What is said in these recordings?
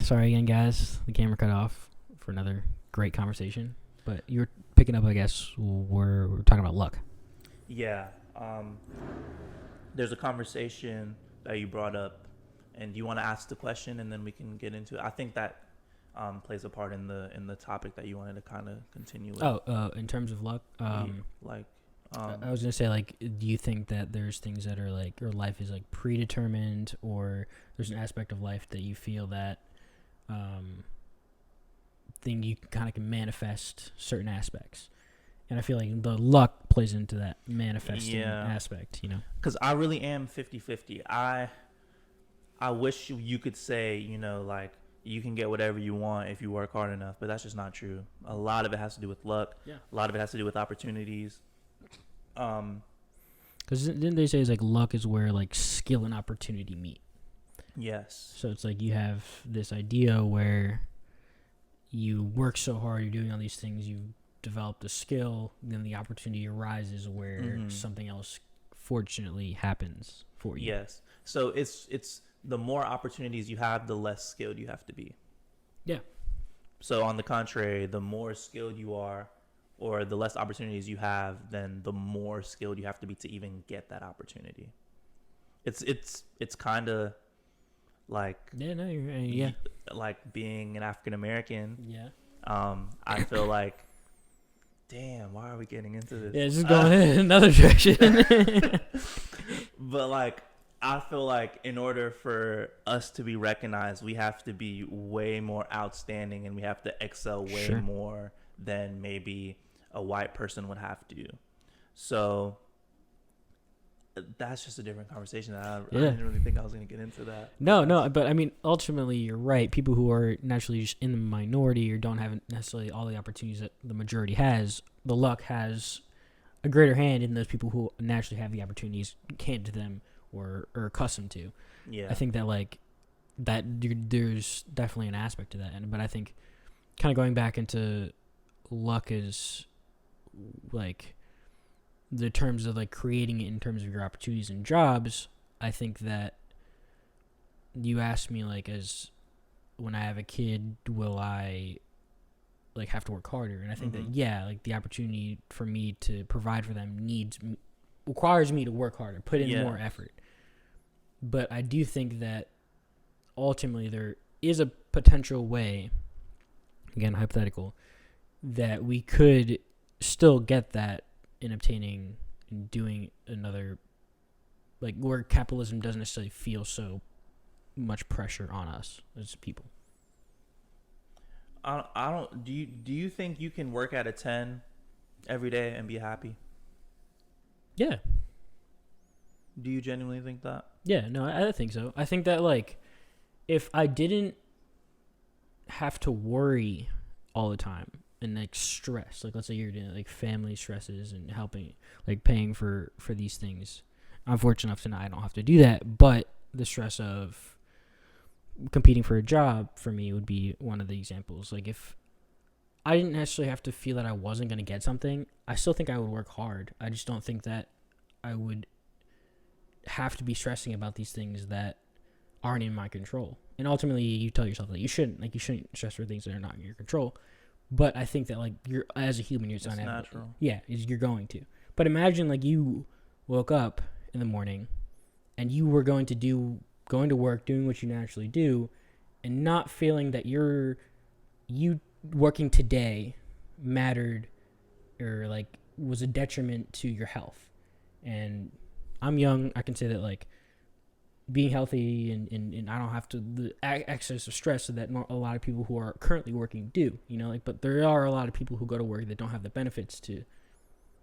Sorry again, guys. The camera cut off for another great conversation. But you're picking up, I guess, we're talking about luck. Yeah. There's a conversation that you brought up, and you want to ask the question, and then we can get into it. I think that plays a part in the topic that you wanted to kind of continue with. In terms of luck, I was gonna say, like, do you think that there's things that are like, or life is like predetermined, or there's an aspect of life that you feel that thing you kind of can manifest certain aspects? And I feel like the luck plays into that manifesting aspect, because I really am 50-50. I wish you could say, like, you can get whatever you want if you work hard enough, but that's just not true. A lot of it has to do with luck. Yeah. A lot of it has to do with opportunities. Because didn't they say it's like luck is where like skill and opportunity meet? Yes. So it's like you have this idea where you work so hard, you're doing all these things, you've developed a skill, then the opportunity arises where something else fortunately happens for you. Yes. So it's the more opportunities you have, the less skilled you have to be. Yeah. So on the contrary, the more skilled you are, or the less opportunities you have, then the more skilled you have to be to even get that opportunity. It's kind of like like being an African American. Yeah. I feel like, damn, why are we getting into this? Yeah, just going in another direction. But like, I feel like in order for us to be recognized, we have to be way more outstanding, and we have to excel way more than maybe a white person would have to. So that's just a different conversation. I didn't really think I was going to get into that. No, but I mean, ultimately, you're right. People who are naturally just in the minority or don't have necessarily all the opportunities that the majority has, the luck has a greater hand in those people who naturally have the opportunities handed to them or are accustomed to. Yeah. I think that like that there's definitely an aspect to that, but I think kind of going back into luck is like the terms of like creating it in terms of your opportunities and jobs. I think that you asked me like, as when I have a kid, will I like have to work harder? And I think that like the opportunity for me to provide for them requires me to work harder, put in more effort. But I do think that ultimately there is a potential way, again hypothetical, that we could still get that in obtaining and doing another, like where capitalism doesn't necessarily feel so much pressure on us as people. I don't. Do you think you can work at a 10 every day and be happy? Yeah. Do you genuinely think that? Yeah, no, I think so. I think that like if I didn't have to worry all the time and like stress, like let's say you're doing like family stresses and helping, like paying for these things. I'm fortunate enough to not, I don't have to do that, but the stress of competing for a job for me would be one of the examples. Like if I didn't necessarily have to feel that I wasn't going to get something, I still think I would work hard. I just don't think that I would have to be stressing about these things that aren't in my control. And ultimately you tell yourself that you shouldn't stress for things that are not in your control. But I think that like you're, as a human, it's natural. Yeah, you're going to. But imagine like you woke up in the morning and you were going to work, doing what you naturally do, and not feeling that you working today mattered or like was a detriment to your health. And I'm young, I can say that like being healthy and I don't have to the excess of stress that a lot of people who are currently working do, but there are a lot of people who go to work that don't have the benefits to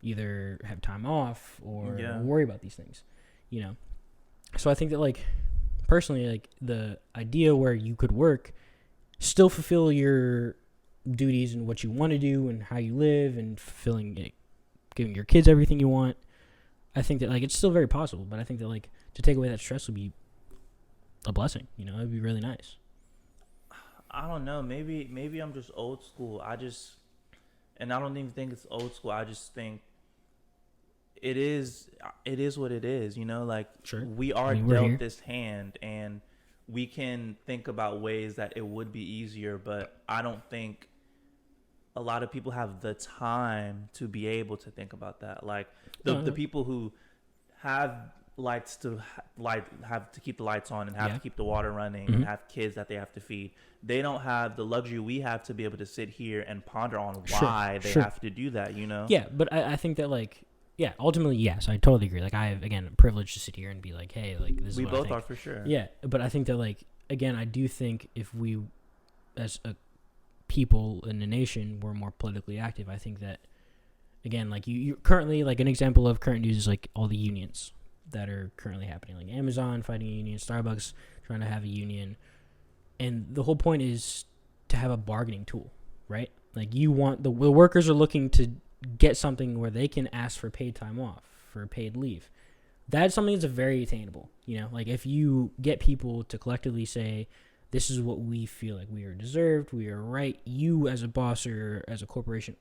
either have time off or worry about these things, So I think that like personally, like the idea where you could work, still fulfill your duties and what you want to do and how you live and fulfilling, giving your kids everything you want. I think that like it's still very possible, but I think that like to take away that stress would be a blessing. It'd be really nice. I don't know. Maybe I'm just old school. And I don't even think it's old school. I just think it is what it is, you know, like Sure. we are dealt this hand, and we can think about ways that it would be easier, but I don't think a lot of people have the time to be able to think about that. Like the people who have lights to have to keep the lights on and have to keep the water running and have kids that they have to feed. They don't have the luxury we have to be able to sit here and ponder on why they have to do that, you know? Yeah, but I think that, like, yeah, ultimately, yes, I totally agree. Like, I have, again, a privilege to sit here and be like, hey, like, this is what I think. We both are, for sure. Yeah, but I think that, like, again, I do think if we, as a people in the nation, were more politically active, I think that, again, like, you currently, like, an example of current news is, like, all the unions that are currently happening. Like, Amazon fighting a union, Starbucks trying to have a union. And the whole point is to have a bargaining tool, right? Like, you want the workers are looking to get something where they can ask for paid time off, for paid leave. That's something that's very attainable. You know, like, if you get people to collectively say, this is what we feel like we are deserved, we are right. You as a boss or as a corporation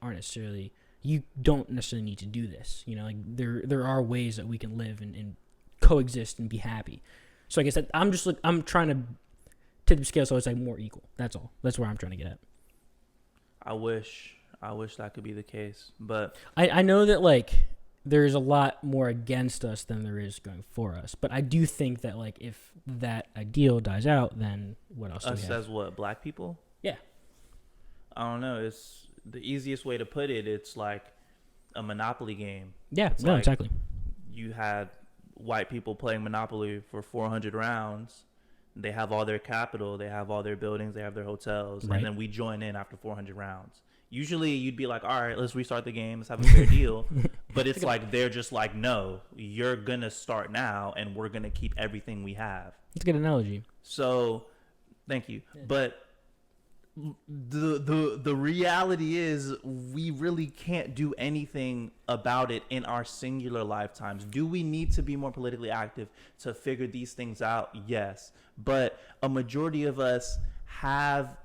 you don't necessarily need to do this. You know, like, there are ways that we can live and coexist and be happy. So I guess that I'm trying to tip the scale so it's like more equal. That's all. That's where I'm trying to get at. I wish that could be the case, but I know that, like, there's a lot more against us than there is going for us. But I do think that, like, if that ideal dies out, then what else do we have? Us as what, black people? Yeah. I don't know. It's the easiest way to put it. It's like a Monopoly game. Yeah, it's no, like exactly. You had white people playing Monopoly for 400 rounds. They have all their capital, they have all their buildings, they have their hotels, right. And then we join in after 400 rounds. Usually you'd be like, all right, let's restart the game, let's have a fair deal. But it's like they're just like, no, you're going to start now and we're going to keep everything we have. That's a good analogy. So, thank you. Yeah. But the reality is we really can't do anything about it in our singular lifetimes. Do we need to be more politically active to figure these things out? Yes. But a majority of us have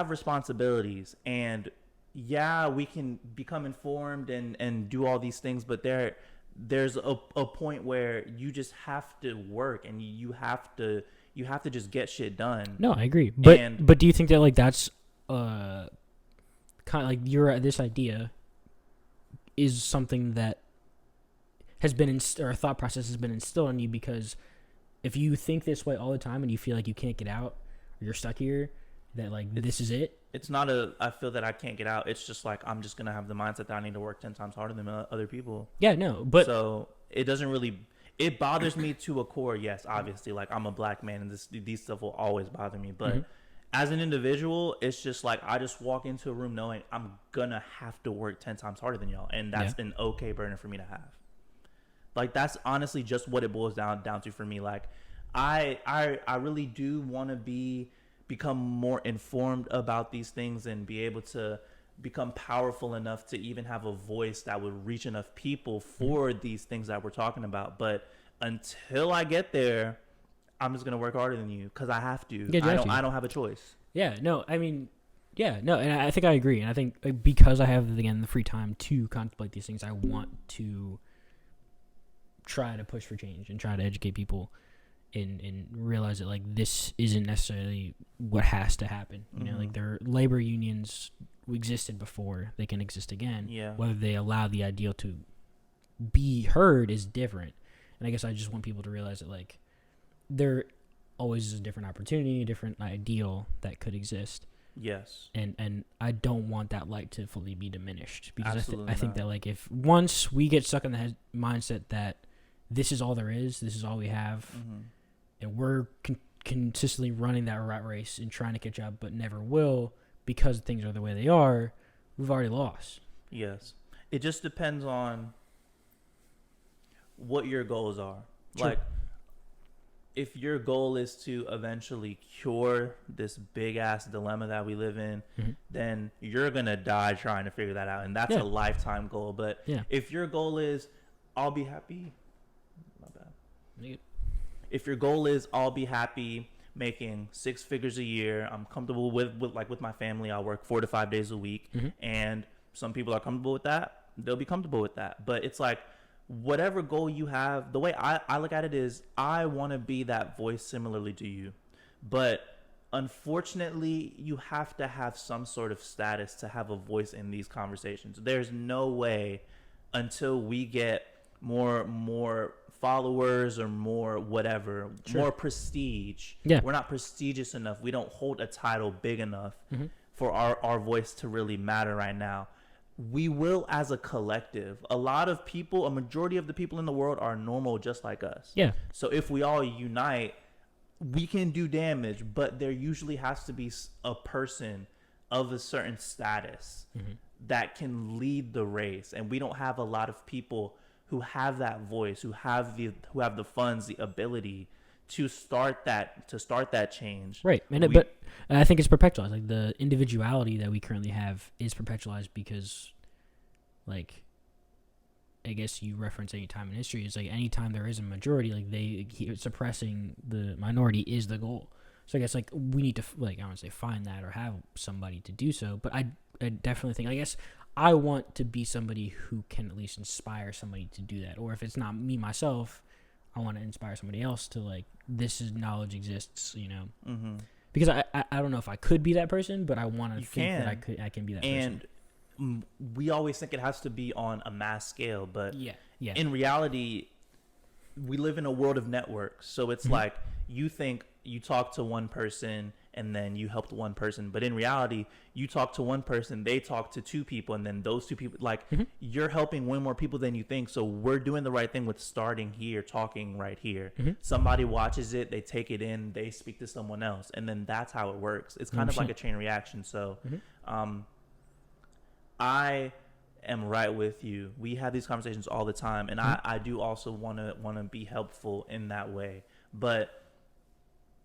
responsibilities, and yeah, we can become informed and do all these things, but there's a point where you just have to work and you have to just get shit done. No, I agree. But do you think that, like, that's kind of like this idea is something that has been or a thought process has been instilled in you? Because if you think this way all the time and you feel like you can't get out or you're stuck here, that, like, this is it. It's not I feel that I can't get out. It's just like I'm just gonna have the mindset that I need to work 10 times harder than other people. Yeah, no, but so it doesn't really. It bothers me to a core, yes, obviously. Like, I'm a black man, and these stuff will always bother me. But as an individual, it's just like I just walk into a room knowing I'm going to have to work 10 times harder than y'all. And that's an okay burden for me to have. Like, that's honestly just what it boils down to for me. Like, I really do want to become more informed about these things and be able to become powerful enough to even have a voice that would reach enough people for these things that we're talking about. But until I get there, I'm just gonna work harder than you because I have to. Yeah, I don't have a choice. Yeah, no, I mean, yeah, no, and I think I agree. And I think, like, because I have, again, the free time to contemplate these things, I want to try to push for change and try to educate people and realize that, like, this isn't necessarily what has to happen. You know, like, their labor unions existed before, they can exist again. Yeah. Whether they allow the ideal to be heard is different. And I guess I just want people to realize that, like, there always is a different opportunity, a different ideal that could exist. Yes. And I don't want that light to fully be diminished, because I think that, like, if once we get stuck in the mindset that this is all there is, this is all we have, and we're consistently running that rat race and trying to catch up but never will because things are the way they are, we've already lost. Yes. It just depends on what your goals are. Sure. Like, if your goal is to eventually cure this big ass dilemma that we live in, then you're going to die trying to figure that out. And that's a lifetime goal. But if your goal is, I'll be happy. My bad. If your goal is, I'll be happy making 6 figures a year, I'm comfortable with my family, I work 4 to 5 days a week, and some people are comfortable with that, They'll be comfortable with that. But it's like, whatever goal you have, the way I look at it is, I want to be that voice similarly to you. But unfortunately, you have to have some sort of status to have a voice in these conversations. There's no way, until we get more followers or more whatever, sure, more prestige. Yeah. We're not prestigious enough. We don't hold a title big enough for our voice to really matter right now. We will as a collective. A lot of people, a majority of the people in the world are normal just like us. Yeah. So if we all unite, we can do damage, but there usually has to be a person of a certain status that can lead the race. And we don't have a lot of people who have that voice, who have the funds, the ability to start that change. Right. And but I think it's perpetualized. Like, the individuality that we currently have is perpetualized because, like, I guess you reference any time in history, it's like any time there is a majority, like, suppressing the minority is the goal. So I guess, like, we need to, like, I don't want to say find that or have somebody to do so, but I definitely think, I guess I want to be somebody who can at least inspire somebody to do that. Or if it's not me myself, I want to inspire somebody else to, like, this is knowledge exists, you know. Because I don't know if I could be that person, but I want to think that I can be that person. And we always think it has to be on a mass scale, but yeah. In reality, we live in a world of networks. So it's like, you think you talk to one person and then you helped one person, but in reality, you talk to one person, they talk to two people, and then those two people, like, you're helping way more people than you think. So we're doing the right thing with starting here, talking right here. Somebody watches it, they take it in, they speak to someone else, and then that's how it works. It's kind of like a chain reaction. So I am right with you. We have these conversations all the time, and I do also want to be helpful in that way. But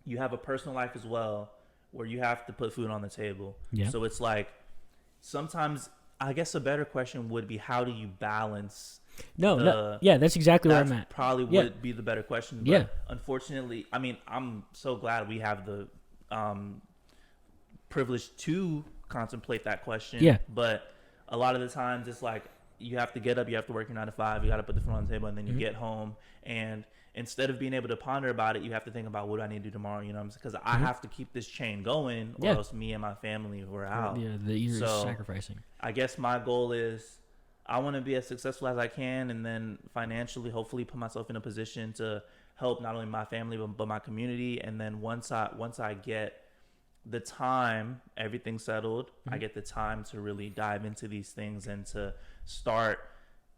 you have a personal life as well, where you have to put food on the table. Yeah. So it's like, sometimes, I guess a better question would be, how do you balance? Yeah, that's exactly where I'm at. Probably would be the better question. But unfortunately, I mean, I'm so glad we have the privilege to contemplate that question. Yeah. But a lot of the times, it's like, you have to get up, you have to work your 9 to 5, you got to put the food on the table, and then you get home, and instead of being able to ponder about it, you have to think about, what do I need to do tomorrow? You know, because I have to keep this chain going, or else me and my family were out. Yeah, you're sacrificing. I guess my goal is, I want to be as successful as I can, and then financially, hopefully, put myself in a position to help not only my family but my community. And then once I get the time, everything settled, I get the time to really dive into these things and to start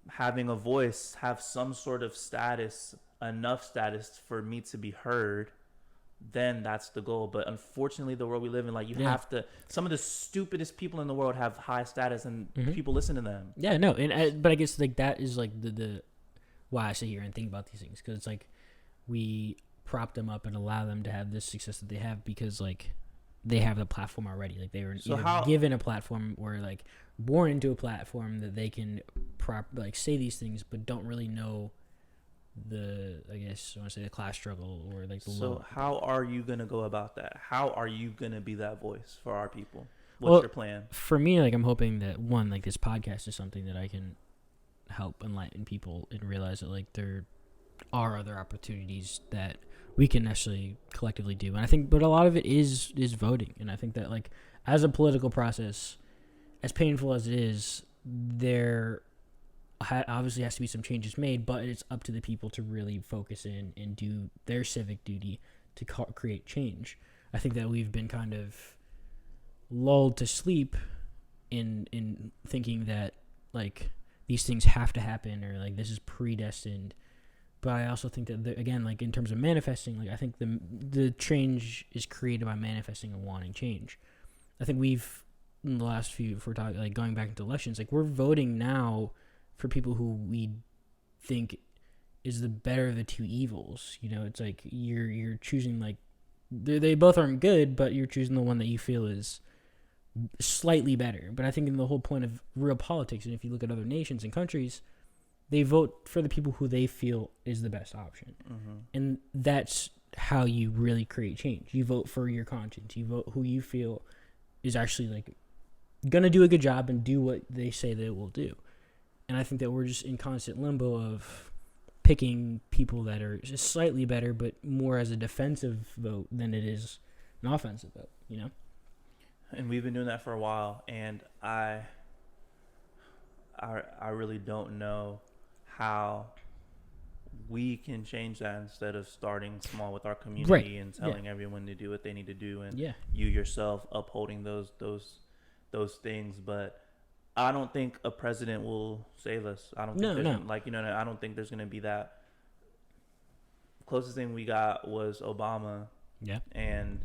having a voice, have some sort of status, enough status for me to be heard. Then that's the goal. But unfortunately, the world we live in, like, you have to, some of the stupidest people in the world have high status, and people listen to them. Yeah, no, but I guess, like, that is, like, the why I sit here and think about these things, because it's like, we prop them up and allow them to have this success that they have because, like, they have the platform already. Like, they were given a platform, or, like, born into a platform that they can say these things, but don't really know I guess I want to say the class struggle, or, like, the So how are you going to go about that? How are you going to be that voice for our people? What's your plan? For me, like, I'm hoping that, one, like, this podcast is something that I can help enlighten people and realize that, like, there are other opportunities that we can actually collectively do. And I think, but a lot of it is voting. And I think that, like, as a political process, as painful as it is, there obviously has to be some changes made, but it's up to the people to really focus in and do their civic duty to create change. I think that we've been kind of lulled to sleep in thinking that, like, these things have to happen, or, like, this is predestined. But I also think that, again, like, in terms of manifesting, like, I think the change is created by manifesting and wanting change. I think we've, in the last few, if we're talking, like, going back into elections, like, we're voting now for people who we think is the better of the two evils. You know, it's like you're choosing, like, they both aren't good, but you're choosing the one that you feel is slightly better. But I think in the whole point of real politics, and if you look at other nations and countries, they vote for the people who they feel is the best option. And that's how you really create change. You vote for your conscience. You vote who you feel is actually, like, gonna do a good job and do what they say they will do. And I think that we're just in constant limbo of picking people that are just slightly better, but more as a defensive vote than it is an offensive vote, you know? And we've been doing that for a while, and I really don't know how we can change that instead of starting small with our community and telling everyone to do what they need to do, and you yourself upholding those things. But I don't think a president will save us. I don't think like, you know, I don't think there's going to be that. Closest thing we got was Obama. Yeah. And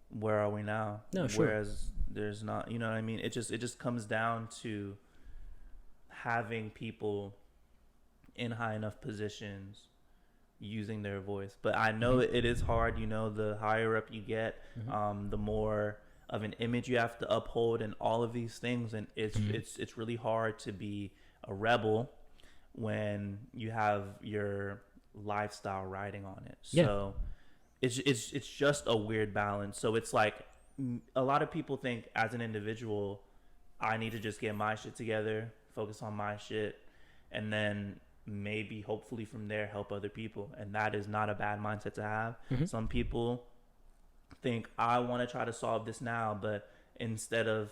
where are we now? No, sure. Whereas there's not, you know what I mean? It just comes down to having people in high enough positions using their voice. But I know it is hard, you know, the higher up you get, the more of an image you have to uphold and all of these things, and it's really hard to be a rebel when you have your lifestyle riding on it. So it's just a weird balance. So it's like a lot of people think as an individual, I need to just get my shit together, focus on my shit, and then maybe hopefully from there help other people. And that is not a bad mindset to have. Some people think, I want to try to solve this now, but instead of,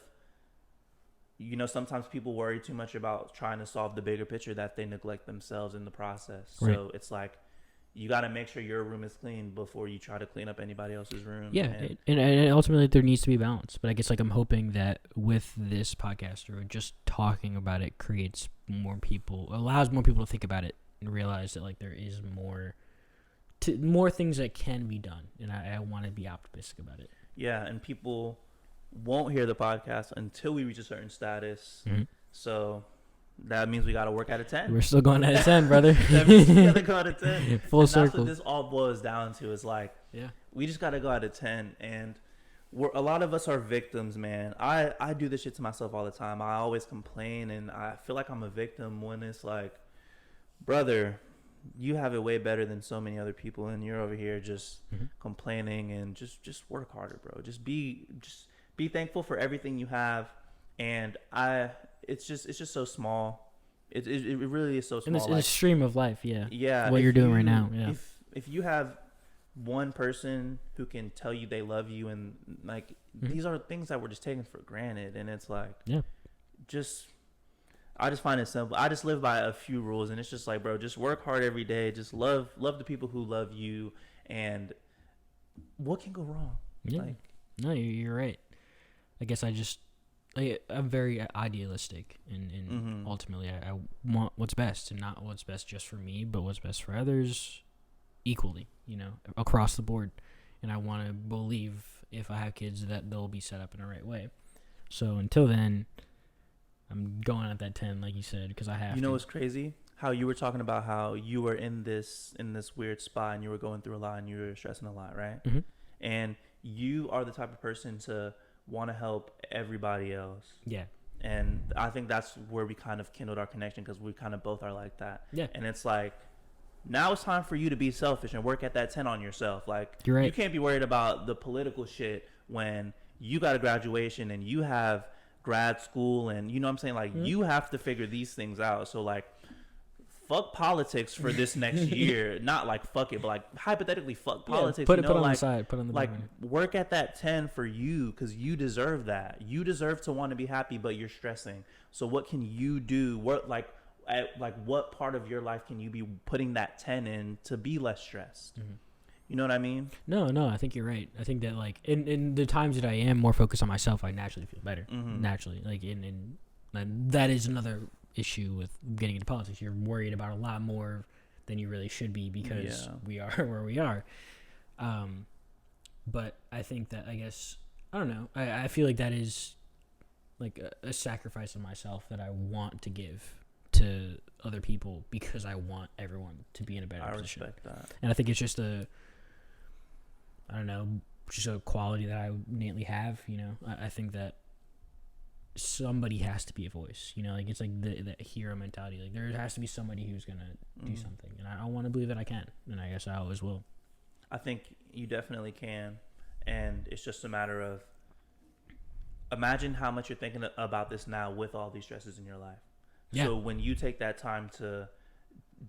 you know, sometimes people worry too much about trying to solve the bigger picture that they neglect themselves in the process. So it's like, you got to make sure your room is clean before you try to clean up anybody else's room. And ultimately there needs to be balance. But I guess like I'm hoping that with this podcast or just talking about it creates more people, allows more people to think about it and realize that like there is more things that can be done. And I want to be optimistic about it. Yeah, and people won't hear the podcast until we reach a certain status. So that means we got to work out of 10. We're still going out of 10, brother. That means we got to go out of 10. Full circle. That's what this all boils down to, is like, we just got to go out of 10. And a lot of us are victims, man. I do this shit to myself all the time. I always complain, and I feel like I'm a victim when it's like, brother, you have it way better than so many other people, and you're over here just complaining. And just work harder, bro. Just be thankful for everything you have. And it's just so small. It really is so small. And it's a stream of life, what you're doing right now. Yeah. If you have one person who can tell you they love you, and like these are things that we're just taking for granted, and it's like, I just find it simple. I just live by a few rules, and it's just like, bro, just work hard every day. Just love the people who love you, and what can go wrong? Yeah. Like, no, you're right. I guess I'm very idealistic, and ultimately I want what's best, and not what's best just for me, but what's best for others equally, you know, across the board. And I want to believe if I have kids that they'll be set up in the right way. So until then, I'm going at that 10, like you said, because I have to. You know what's crazy? How you were talking about how you were in this weird spot, and you were going through a lot, and you were stressing a lot, right? And you are the type of person to want to help everybody else. Yeah. And I think that's where we kind of kindled our connection, because we kind of both are like that. Yeah. And it's like, now it's time for you to be selfish and work at that 10 on yourself. Like, you're right. You can't be worried about the political shit when you got a graduation and you have grad school, and you know what I'm saying? Like, you have to figure these things out. So like, fuck politics for this next year. Not like fuck it, but like hypothetically fuck politics. Put it on the side. Put on the like background. Work at that 10 for you, because you deserve that. You deserve to want to be happy, but you're stressing. So what can you do? What what part of your life can you be putting that 10 in to be less stressed? You know what I mean? No, I think you're right. I think that like in the times that I am more focused on myself, I naturally feel better. Naturally, like in that is another issue with getting into politics. You're worried about a lot more than you really should be, because we are where we are. But I think that, I guess, I don't know. I feel like that is like a sacrifice of myself that I want to give to other people, because I want everyone to be in a better position. I respect that. And I think it's just just a quality that I innately have, you know. I think that somebody has to be a voice, you know, like it's like the hero mentality. Like there has to be somebody who's gonna do something, and I want to believe that I can, and I guess I always will. I think you definitely can, and it's just a matter of, imagine how much you're thinking about this now with all these stresses in your life. Yeah. So when you take that time to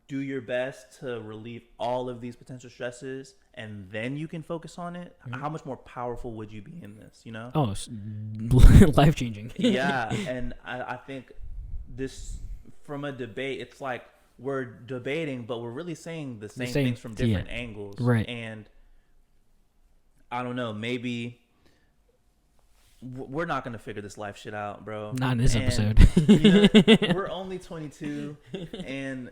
do your best to relieve all of these potential stresses, and then you can focus on it, how much more powerful would you be in this, you know? Oh, life changing. Yeah. And I think this, from a debate, it's like we're debating, but we're really saying the same things from different angles. Right. And I don't know, maybe we're not going to figure this life shit out, bro. Not in this episode. We're only 22, and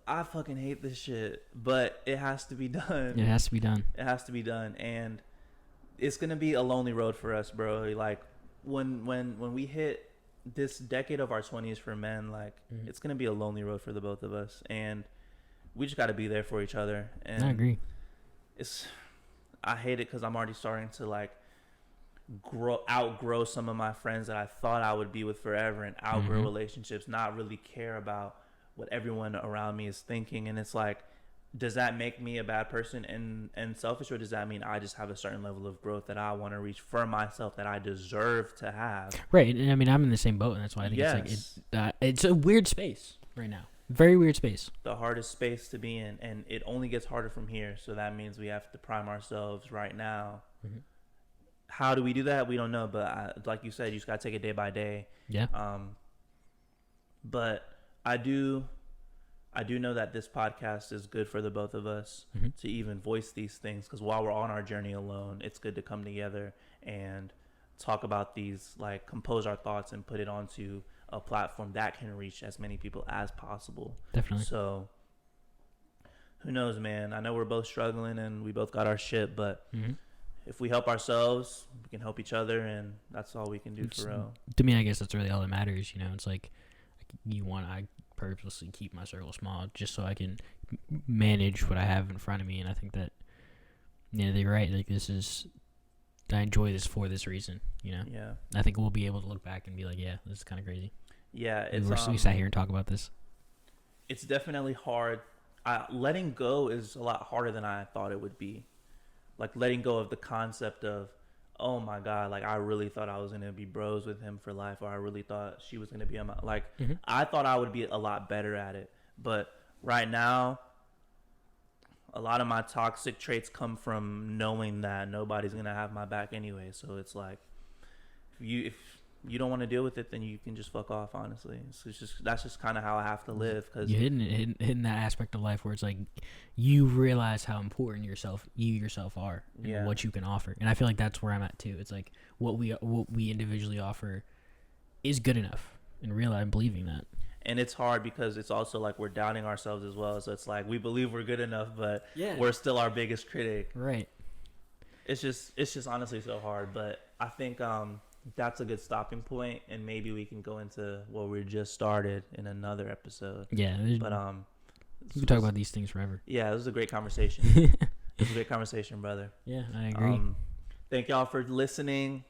I fucking hate this shit, but it has to be done. It has to be done. It has to be done, and it's going to be a lonely road for us, bro. Like, when we hit this decade of our 20s for men, like, it's going to be a lonely road for the both of us, and we just got to be there for each other. And I agree. I hate it because I'm already starting to, like, outgrow some of my friends that I thought I would be with forever, and outgrow relationships, not really care about what everyone around me is thinking. And it's like, does that make me a bad person and selfish, or does that mean I just have a certain level of growth that I want to reach for myself, that I deserve to have? Right. And I mean, I'm in the same boat, and that's why I think it's like it's a weird space right now. Very weird space. The hardest space to be in, and it only gets harder from here. So that means we have to prime ourselves right now. How do we do that? We don't know, but like you said, you just gotta take it day by day. Yeah. But I do know that this podcast is good for the both of us to even voice these things, because while we're on our journey alone, it's good to come together and talk about these, like, compose our thoughts and put it onto a platform that can reach as many people as possible. Definitely. So who knows, man? I know we're both struggling and we both got our shit, but if we help ourselves, we can help each other, and that's all we can do for real. To me, I guess that's really all that matters. You know, it's like I purposely keep my circle small just so I can manage what I have in front of me. And I think that, they're right. Like, I enjoy this for this reason, you know? Yeah. I think we'll be able to look back and be like, yeah, this is kind of crazy. Yeah. We sat here and talk about this. It's definitely hard. Letting go is a lot harder than I thought it would be. Like, letting go of the concept of, oh my God, like, I really thought I was going to be bros with him for life, or I really thought she was going to be on my, like, I thought I would be a lot better at it. But right now, a lot of my toxic traits come from knowing that nobody's going to have my back anyway. So it's like, if you don't want to deal with it, then you can just fuck off, honestly. That's just kind of how I have to live. Cause you're hitting that aspect of life where it's like you realize how important you yourself are, and what you can offer. And I feel like that's where I'm at too. It's like what we individually offer is good enough, and I'm believing that. And it's hard because it's also like we're doubting ourselves as well. So it's like we believe we're good enough, but we're still our biggest critic. Right. It's just honestly so hard. But I think that's a good stopping point, and maybe we can go into what we just started in another episode. Yeah. But we can talk about these things forever. Yeah, this was a great conversation. It was a great conversation, brother. Yeah, I agree. Thank y'all for listening.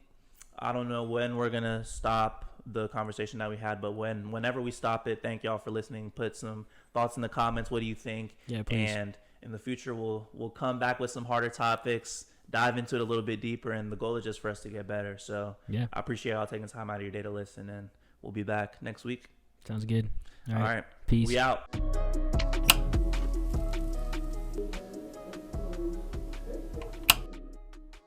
I don't know when we're gonna stop the conversation that we had, but whenever we stop it, thank y'all for listening. Put some thoughts in the comments. What do you think? Yeah, please. And in the future, we'll come back with some harder topics, dive into it a little bit deeper, and the goal is just for us to get better. So yeah, I appreciate y'all taking time out of your day to listen, and we'll be back next week. Sounds good. All right. Peace. We out.